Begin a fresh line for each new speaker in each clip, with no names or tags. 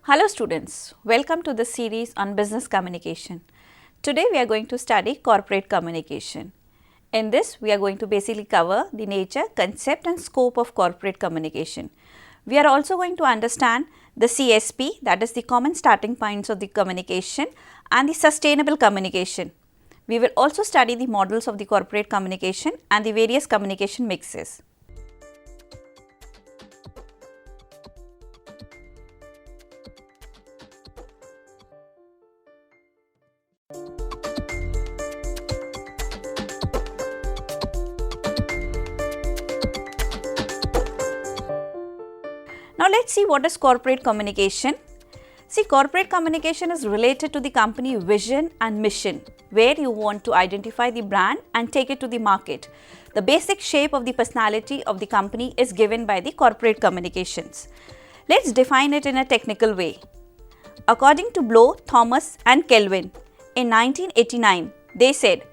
Hello students, welcome to the series on business communication. Today we are going to study corporate communication. In this we are going to basically cover the nature, concept and scope of corporate communication. We are also going to understand the CSP, that is the common starting points of the communication, and the sustainable communication. We will also study the models of the corporate communication and the various communication mixes. Now let's see what is corporate communication. See, corporate communication is related to the company vision and mission, where you want to identify the brand and take it to the market. The basic shape of the personality of the company is given by the corporate communications. Let's define it in a technical way. According to Blow, Thomas and Kelvin, in 1989, they said,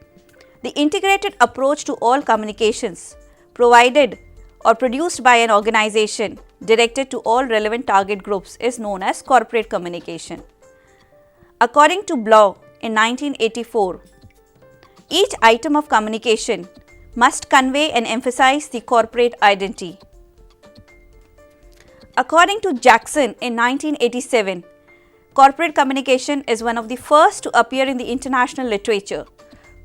the integrated approach to all communications provided or produced by an organization directed to all relevant target groups is known as corporate communication. According to Blow, in 1984, each item of communication must convey and emphasize the corporate identity. According to Jackson, in 1987, corporate communication is one of the first to appear in the international literature.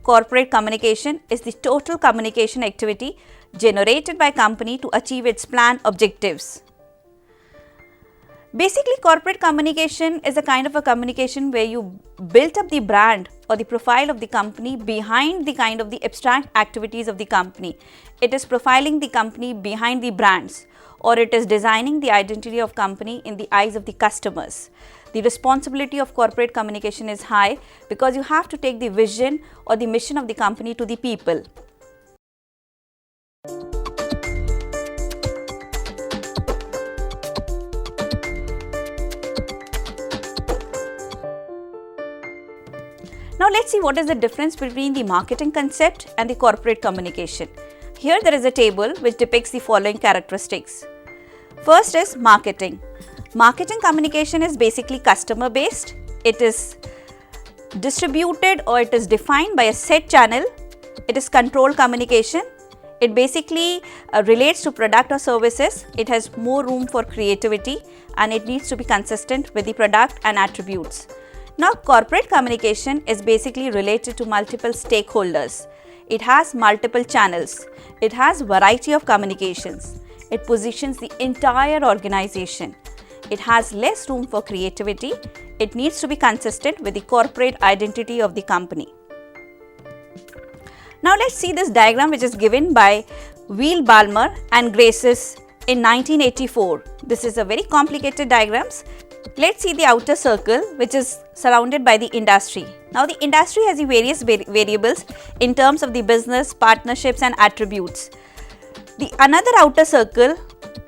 Corporate communication is the total communication activity generated by company to achieve its planned objectives. Basically, corporate communication is a kind of a communication where you build up the brand or the profile of the company behind the kind of the abstract activities of the company. It is profiling the company behind the brands, or it is designing the identity of company in the eyes of the customers. The responsibility of corporate communication is high because you have to take the vision or the mission of the company to the people. Now let's see what is the difference between the marketing concept and the corporate communication. Here there is a table which depicts the following characteristics. First is marketing. Marketing communication is basically customer based. It is distributed or it is defined by a set channel. It is controlled communication. It basically relates to product or services. It has more room for creativity and it needs to be consistent with the product and attributes. Now, corporate communication is basically related to multiple stakeholders. It has multiple channels. It has variety of communications. It positions the entire organization. It has less room for creativity. It needs to be consistent with the corporate identity of the company. Now, let's see this diagram which is given by Weil Balmer and Graces in 1984. This is a very complicated diagrams. Let's see the outer circle which is surrounded by the industry. Now the industry has the various variables in terms of the business, partnerships and attributes. The another outer circle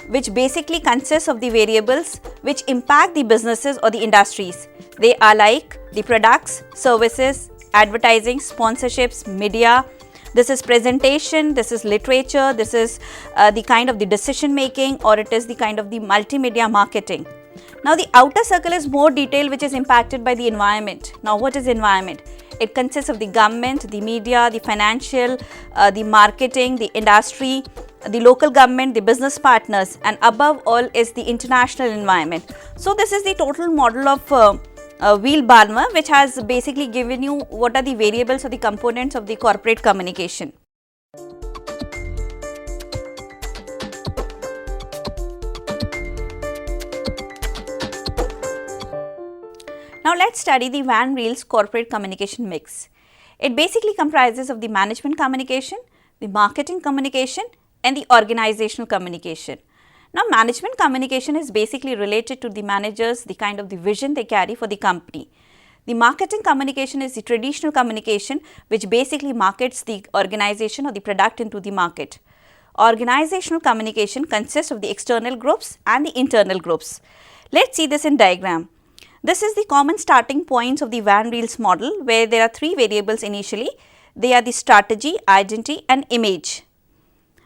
which basically consists of the variables which impact the businesses or the industries. They are like the products, services, advertising, sponsorships, media. This is presentation, this is literature, this is the kind of the decision making, or it is the kind of the multimedia marketing. Now the outer circle is more detailed, which is impacted by the environment. Now what is environment? It consists of the government, the media, the financial, the marketing, the industry, the local government, the business partners, and above all is the international environment. So this is the total model of Weil Balmer, which has basically given you what are the variables or the components of the corporate communication. Now let's study the Van Riel's corporate communication mix. It basically comprises of the management communication, the marketing communication and the organizational communication. Now management communication is basically related to the managers, the kind of the vision they carry for the company. The marketing communication is the traditional communication which basically markets the organization or the product into the market. Organizational communication consists of the external groups and the internal groups. Let's see this in diagram. This is the common starting points of the Van Riel's model where there are three variables initially. They are the strategy, identity and image.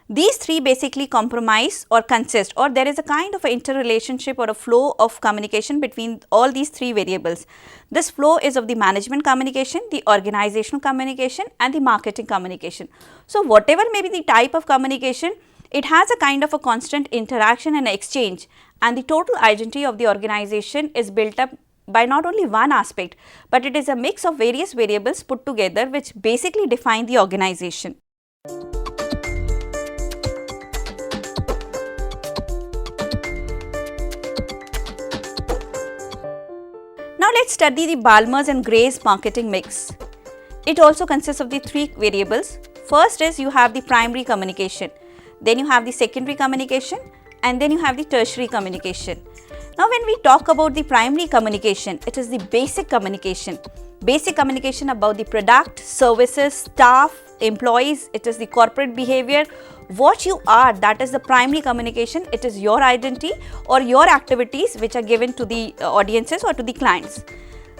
These three basically compromise or consist, or there is a kind of an interrelationship or a flow of communication between all these three variables. This flow is of the management communication, the organizational communication and the marketing communication. So, whatever may be the type of communication, it has a kind of a constant interaction and exchange, and the total identity of the organization is built up by not only one aspect, but it is a mix of various variables put together which basically define the organization. Now, let us study the Balmer's and Gray's marketing mix. It also consists of the three variables. First is you have the primary communication, then you have the secondary communication, and then you have the tertiary communication. Now, when we talk about the primary communication, it is the basic communication about the product, services, staff, employees, it is the corporate behavior, what you are, that is the primary communication. It is your identity or your activities which are given to the audiences or to the clients.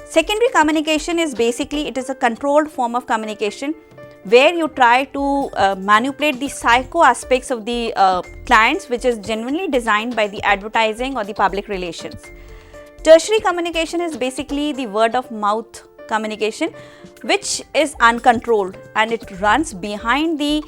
Secondary communication is basically, it is a controlled form of communication where you try to manipulate the psycho aspects of the clients, which is genuinely designed by the advertising or the public relations. Tertiary communication is basically the word of mouth communication, which is uncontrolled, and it runs behind the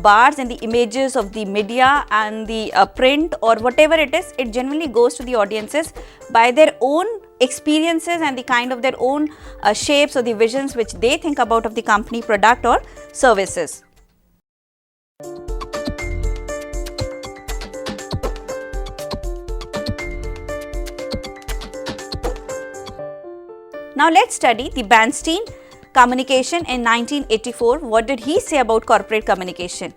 bars and the images of the media and the print or whatever it is. It generally goes to the audiences by their own experiences and the kind of their own shapes or the visions which they think about of the company, product or services. Now, let us study the Bernstein communication in 1984. What did he say about corporate communication?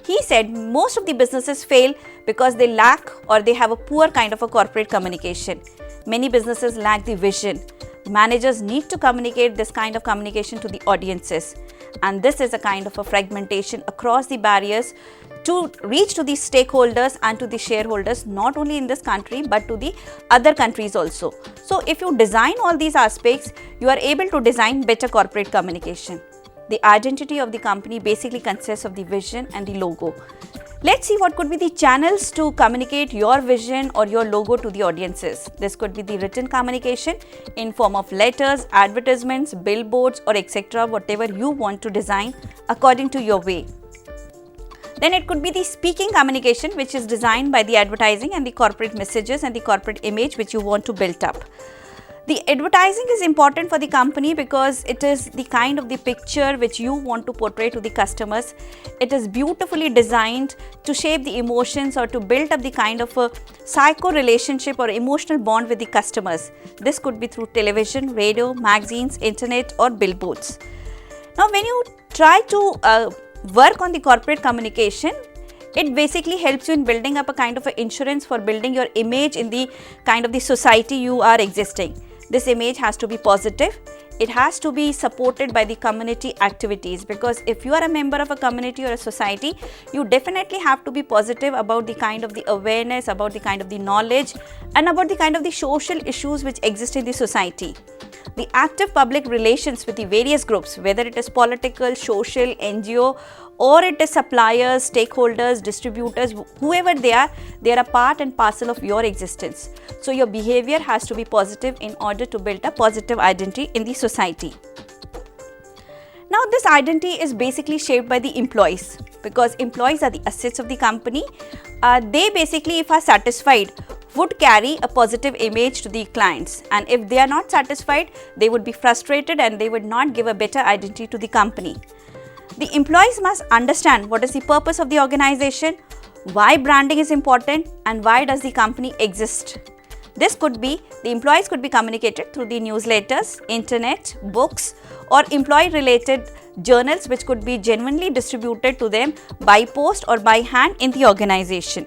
He said most of the businesses fail because they lack or they have a poor kind of a corporate communication. Many businesses lack the vision. Managers need to communicate this kind of communication to the audiences, and this is a kind of a fragmentation across the barriers to reach to the stakeholders and to the shareholders, not only in this country but to the other countries also. So, if you design all these aspects, you are able to design better corporate communication. The identity of the company basically consists of the vision and the logo. Let's see what could be the channels to communicate your vision or your logo to the audiences. This could be the written communication in form of letters, advertisements, billboards or etc., whatever you want to design according to your way. Then it could be the speaking communication, which is designed by the advertising and the corporate messages and the corporate image which you want to build up. The advertising is important for the company because it is the kind of the picture which you want to portray to the customers. It is beautifully designed to shape the emotions or to build up the kind of a psycho relationship or emotional bond with the customers. This could be through television, radio, magazines, internet or billboards. Now, when you try to work on the corporate communication, it basically helps you in building up a kind of a insurance for building your image in the kind of the society you are existing. This image has to be positive. It has to be supported by the community activities, because if you are a member of a community or a society, you definitely have to be positive about the kind of the awareness, about the kind of the knowledge and about the kind of the social issues which exist in the society. The active public relations with the various groups, whether it is political, social, NGO or it is suppliers, stakeholders, distributors, whoever they are a part and parcel of your existence. So, your behavior has to be positive in order to build a positive identity in the society. Now, this identity is basically shaped by the employees, because employees are the assets of the company. They basically, if are satisfied, would carry a positive image to the clients, and if they are not satisfied, they would be frustrated and they would not give a better identity to the company. The employees must understand what is the purpose of the organization, why branding is important and why does the company exist. This could be, the employees could be communicated through the newsletters, internet, books or employee related journals which could be genuinely distributed to them by post or by hand in the organization.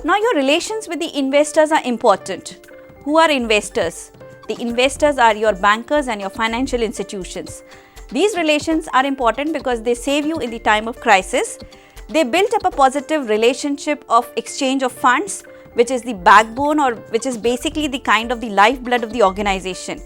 Now, your relations with the investors are important. Who are investors? The investors are your bankers and your financial institutions. These relations are important because they save you in the time of crisis. They build up a positive relationship of exchange of funds, which is the backbone or which is basically the kind of the lifeblood of the organization.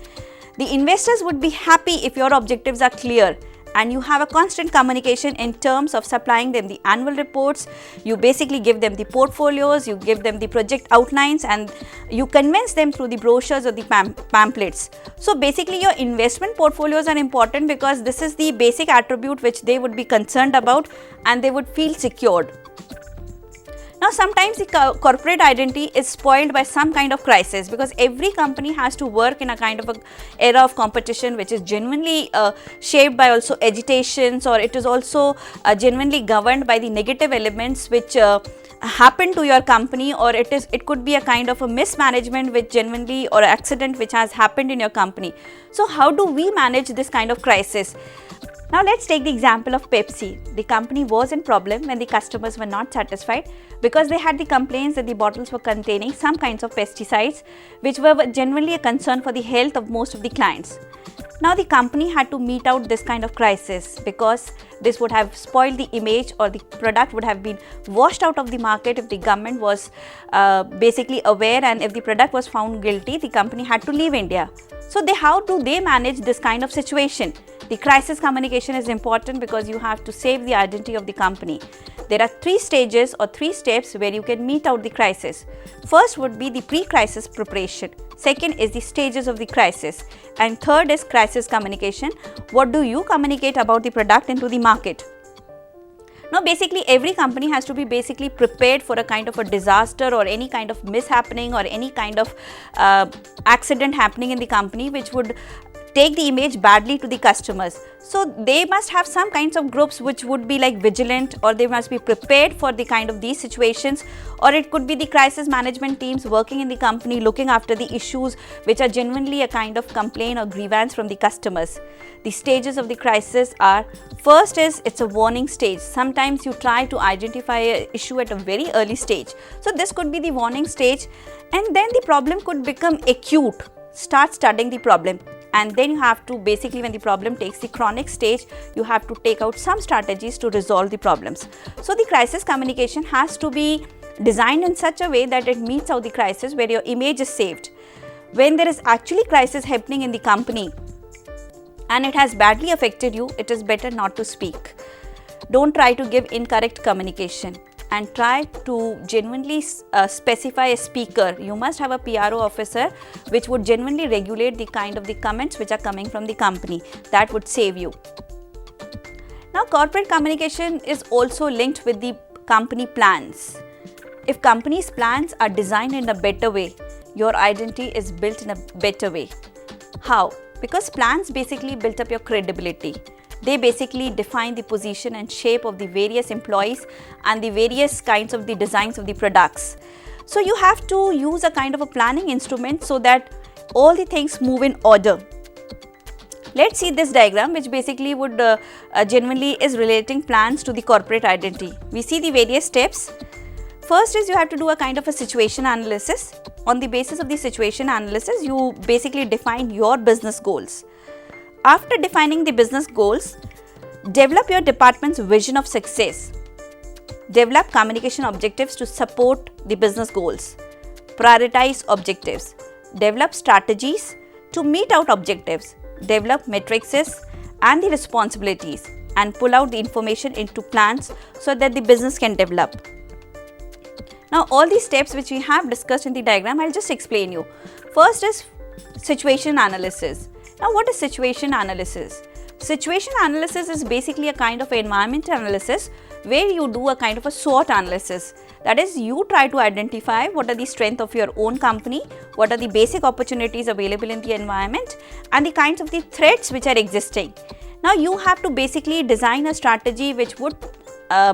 The investors would be happy if your objectives are clear and you have a constant communication in terms of supplying them the annual reports. You basically give them the portfolios, you give them the project outlines, and you convince them through the brochures or the pamphlets. So basically your investment portfolios are important because this is the basic attribute which they would be concerned about and they would feel secured. Now sometimes the corporate identity is spoiled by some kind of crisis, because every company has to work in a kind of a era of competition which is genuinely shaped by also agitations, or it is also genuinely governed by the negative elements which happen to your company, or it could be a kind of a mismanagement which genuinely, or accident which has happened in your company. So how do we manage this kind of crisis? Now let's take the example of Pepsi. The company was in problem when the customers were not satisfied because they had the complaints that the bottles were containing some kinds of pesticides which were genuinely a concern for the health of most of the clients. Now the company had to meet out this kind of crisis because this would have spoiled the image, or the product would have been washed out of the market if the government was basically aware, and if the product was found guilty, the company had to leave India. So how do they manage this kind of situation? The crisis communication is important because you have to save the identity of the company. There are 3 stages or 3 steps where you can meet out the crisis. First would be the pre-crisis preparation. Second is the stages of the crisis. And third is crisis communication. What do you communicate about the product into the market? Now basically every company has to be basically prepared for a kind of a disaster or any kind of mishappening or any kind of accident happening in the company which would take the image badly to the customers. So they must have some kinds of groups which would be like vigilant, or they must be prepared for the kind of these situations, or it could be the crisis management teams working in the company looking after the issues which are genuinely a kind of complaint or grievance from the customers. The stages of the crisis are, first is it's a warning stage. Sometimes you try to identify an issue at a very early stage. So this could be the warning stage, and then the problem could become acute. Start studying the problem. And then you have to basically, when the problem takes the chronic stage, you have to take out some strategies to resolve the problems. So the crisis communication has to be designed in such a way that it meets out the crisis where your image is saved. When there is actually crisis happening in the company and it has badly affected you, it is better not to speak. Don't try to give incorrect communication, and try to genuinely specify a speaker. You must have a PRO officer which would genuinely regulate the kind of the comments which are coming from the company. That would save you. Now corporate communication is also linked with the company plans. If company's plans are designed in a better way, your identity is built in a better way. How? Because plans basically build up your credibility. They basically define the position and shape of the various employees and the various kinds of the designs of the products. So you have to use a kind of a planning instrument so that all the things move in order. Let's see this diagram, which basically would genuinely is relating plans to the corporate identity. We see the various steps. First is you have to do a kind of a situation analysis. On the basis of the situation analysis, you basically define your business goals. After defining the business goals, develop your department's vision of success. Develop communication objectives to support the business goals. Prioritize objectives. Develop strategies to meet out objectives. Develop matrices and the responsibilities, and pull out the information into plans so that the business can develop. Now all these steps which we have discussed in the diagram, I'll just explain you. First is situation analysis. Now what is situation analysis? Situation analysis is basically a kind of environment analysis where you do a kind of a SWOT analysis. That is, you try to identify what are the strengths of your own company, what are the basic opportunities available in the environment, and the kinds of the threats which are existing. Now you have to basically design a strategy which would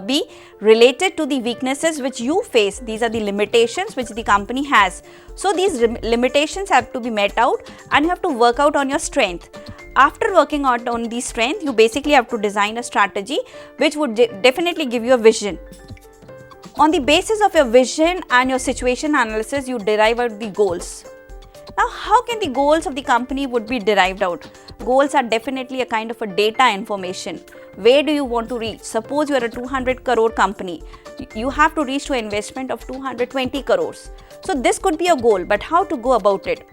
be related to the weaknesses which you face. These are the limitations which the company has. So these limitations have to be met out, and you have to work out on your strength. After working out on the strength, you basically have to design a strategy which would definitely give you a vision. On the basis of your vision and your situation analysis, you derive out the goals. Now, how can the goals of the company would be derived out? Goals are definitely a kind of a data information. Where do you want to reach? Suppose you are a 200 crore company. You have to reach to an investment of 220 crores. So this could be a goal, but how to go about it?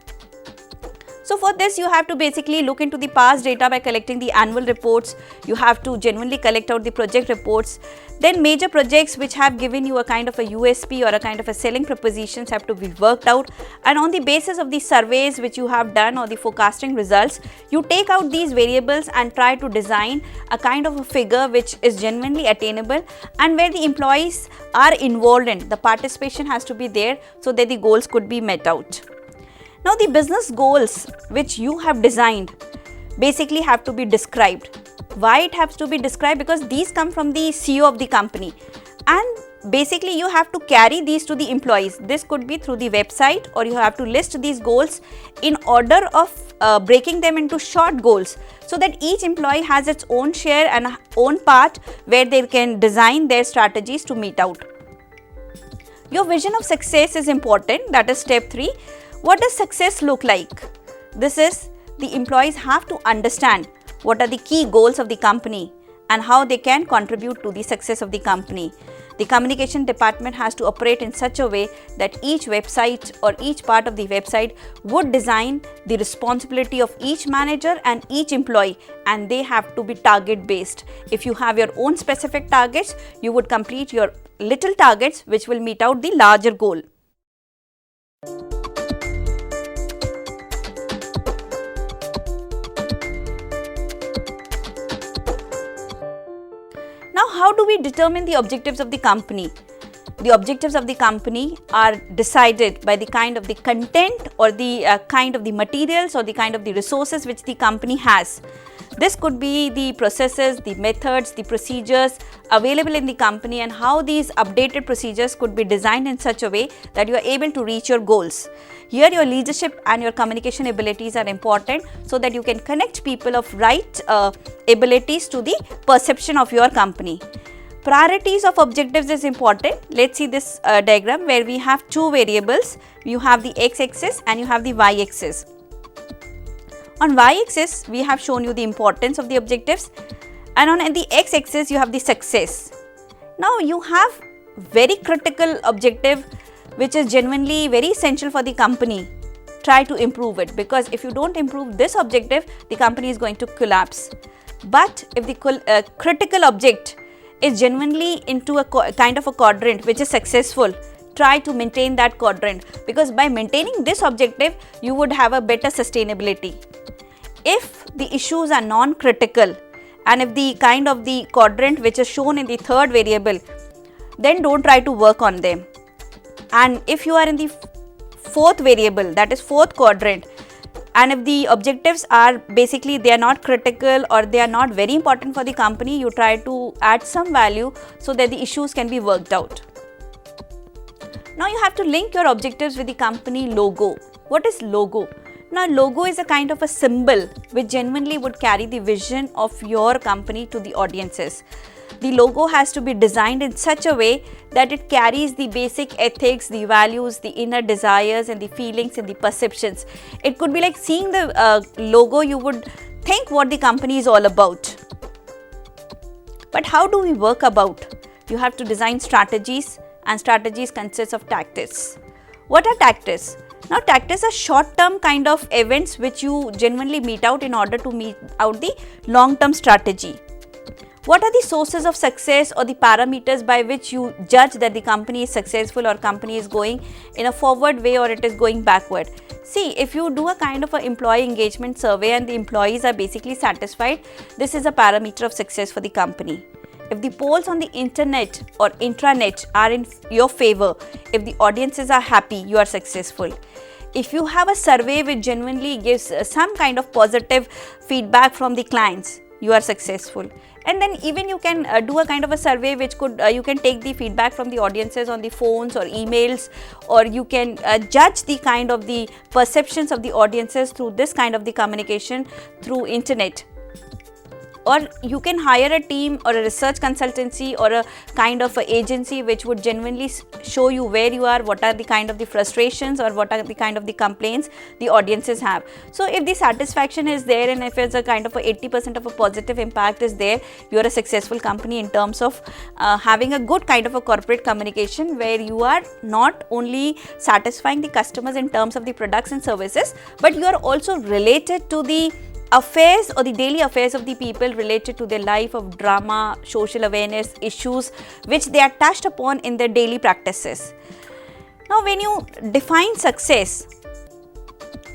So for this, you have to basically look into the past data by collecting the annual reports. You have to genuinely collect out the project reports. Then major projects which have given you a kind of a USP or a kind of a selling propositions have to be worked out, and on the basis of the surveys which you have done or the forecasting results, you take out these variables and try to design a kind of a figure which is genuinely attainable and where the employees are involved in. The participation has to be there so that the goals could be met out. Now the business goals which you have designed basically have to be described. Why it has to be described? Because these come from the CEO of the company, and basically you have to carry these to the employees. This could be through the website, or you have to list these goals in order of breaking them into short goals, so that each employee has its own share and own part where they can design their strategies to meet out. Your vision of success is important. That is step 3. What does success look like? This is, the employees have to understand what are the key goals of the company and how they can contribute to the success of the company. The communication department has to operate in such a way that each website or each part of the website would design the responsibility of each manager and each employee, and they have to be target based. If you have your own specific targets, you would complete your little targets which will meet out the larger goal. Now, how do we determine the objectives of the company? The objectives of the company are decided by the kind of the content or the kind of the materials or the kind of the resources which the company has. This could be the processes, the methods, the procedures available in the company, and how these updated procedures could be designed in such a way that you are able to reach your goals. Here your leadership and your communication abilities are important, so that you can connect people of right abilities to the perception of your company. Priorities of objectives is important. Let's see this diagram where we have two variables. You have the x-axis and you have the y-axis. On y-axis, we have shown you the importance of the objectives, and on the x-axis, you have the success. Now, you have very critical objective which is genuinely very essential for the company. Try to improve it, because if you don't improve this objective, the company is going to collapse. But if the critical object is genuinely into a kind of a quadrant which is successful, try to maintain that quadrant, because by maintaining this objective, you would have a better sustainability. If the issues are non-critical and if the kind of the quadrant which is shown in the third variable, then don't try to work on them. And if you are in the fourth variable, that is fourth quadrant, and if the objectives are basically they are not critical or they are not very important for the company, you try to add some value so that the issues can be worked out. Now you have to link your objectives with the company logo. What is logo? Now, logo is a kind of a symbol which genuinely would carry the vision of your company to the audiences. The logo has to be designed in such a way that it carries the basic ethics, the values, the inner desires and the feelings and the perceptions. It could be like seeing the logo, you would think what the company is all about. But how do we work about? You have to design strategies, and strategies consist of tactics. What are tactics? Now, tactics are short-term kind of events which you genuinely meet out in order to meet out the long-term strategy. What are the sources of success or the parameters by which you judge that the company is successful or company is going in a forward way or it is going backward? See, if you do a kind of an employee engagement survey and the employees are basically satisfied, this is a parameter of success for the company. If the polls on the internet or intranet are in your favor, if the audiences are happy, you are successful. If you have a survey which genuinely gives some kind of positive feedback from the clients, you are successful. And then even you can do a kind of a survey which could, you can take the feedback from the audiences on the phones or emails, or you can judge the kind of the perceptions of the audiences through this kind of the communication through internet. or you can hire a team or a research consultancy or a kind of a agency which would genuinely show you where you are, what are the kind of the frustrations or what are the kind of the complaints the audiences have. So if the satisfaction is there and if it's a kind of a 80% of a positive impact is there, you are a successful company in terms of having a good kind of a corporate communication where you are not only satisfying the customers in terms of the products and services, but you are also related to the affairs or the daily affairs of the people, related to their life of drama, social awareness, issues which they are touched upon in their daily practices. Now when you define success,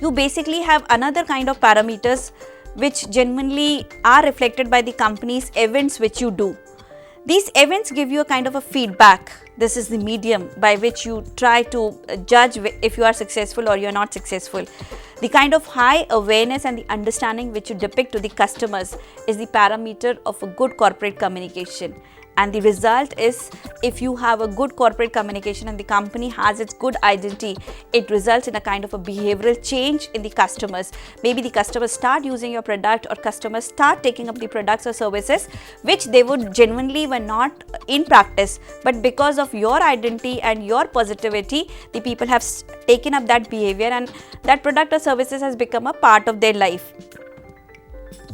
you basically have another kind of parameters which genuinely are reflected by the company's events which you do. These events give you a kind of a feedback. This is the medium by which you try to judge if you are successful or you are not successful. The kind of high awareness and the understanding which you depict to the customers is the parameter of a good corporate communication. And the result is, if you have a good corporate communication and the company has its good identity, it results in a kind of a behavioral change in the customers. Maybe the customers start using your product, or customers start taking up the products or services which they would genuinely were not in practice, but because of your identity and your positivity, the people have taken up that behavior and that product or services has become a part of their life.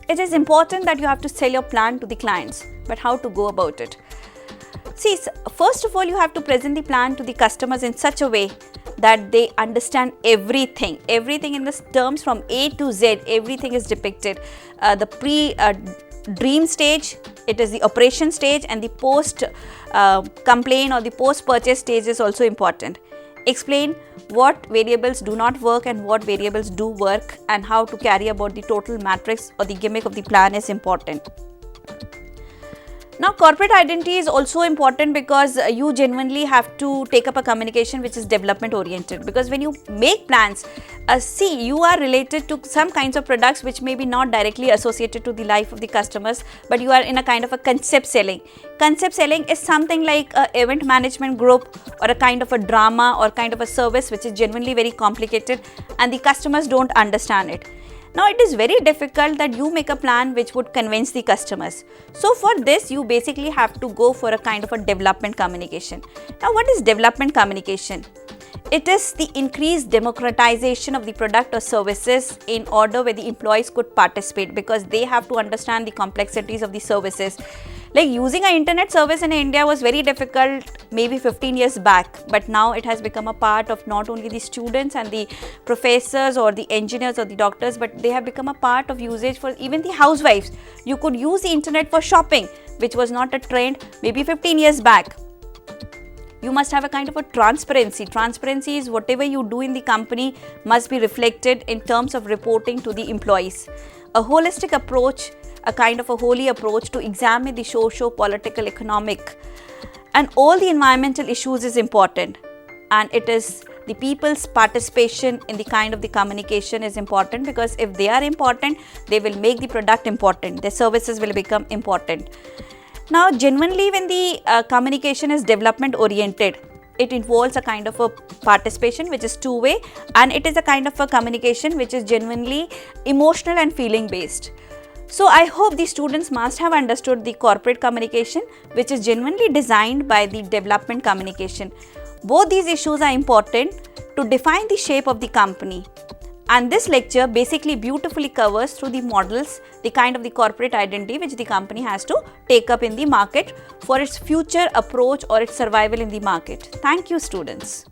It is important that you have to sell your plan to the clients, but how to go about it? See, first of all, you have to present the plan to the customers in such a way that they understand everything in the terms from A to Z, everything is depicted. The pre-dream stage, it is the operation stage, and the post-complaint or the post-purchase stage is also important. Explain what variables do not work and what variables do work, and how to carry about the total matrix or the gimmick of the plan is important. Now, corporate identity is also important because you genuinely have to take up a communication which is development oriented, because when you make plans, see, you are related to some kinds of products which may be not directly associated to the life of the customers, but you are in a kind of a concept selling. Concept selling is something like an event management group or a kind of a drama or kind of a service which is genuinely very complicated and the customers don't understand it. Now, it is very difficult that you make a plan which would convince the customers. So, for this, you basically have to go for a kind of a development communication. Now, what is development communication? It is the increased democratization of the product or services in order where the employees could participate, because they have to understand the complexities of the services. Like using an internet service in India was very difficult maybe 15 years back, but now it has become a part of not only the students and the professors or the engineers or the doctors, but they have become a part of usage for even the housewives. You could use the internet for shopping, which was not a trend maybe 15 years back. You must have a kind of a transparency. Transparency is whatever you do in the company must be reflected in terms of reporting to the employees. A holistic approach, a kind of a holy approach to examine the socio-political, economic and all the environmental issues is important, and it is the people's participation in the kind of the communication is important, because if they are important, they will make the product important, their services will become important. Now, genuinely when the communication is development oriented, it involves a kind of a participation which is two-way, and it is a kind of a communication which is genuinely emotional and feeling based. So, I hope the students must have understood the corporate communication, which is genuinely designed by the development communication. Both these issues are important to define the shape of the company. And this lecture basically beautifully covers through the models the kind of the corporate identity which the company has to take up in the market for its future approach or its survival in the market. Thank you, students.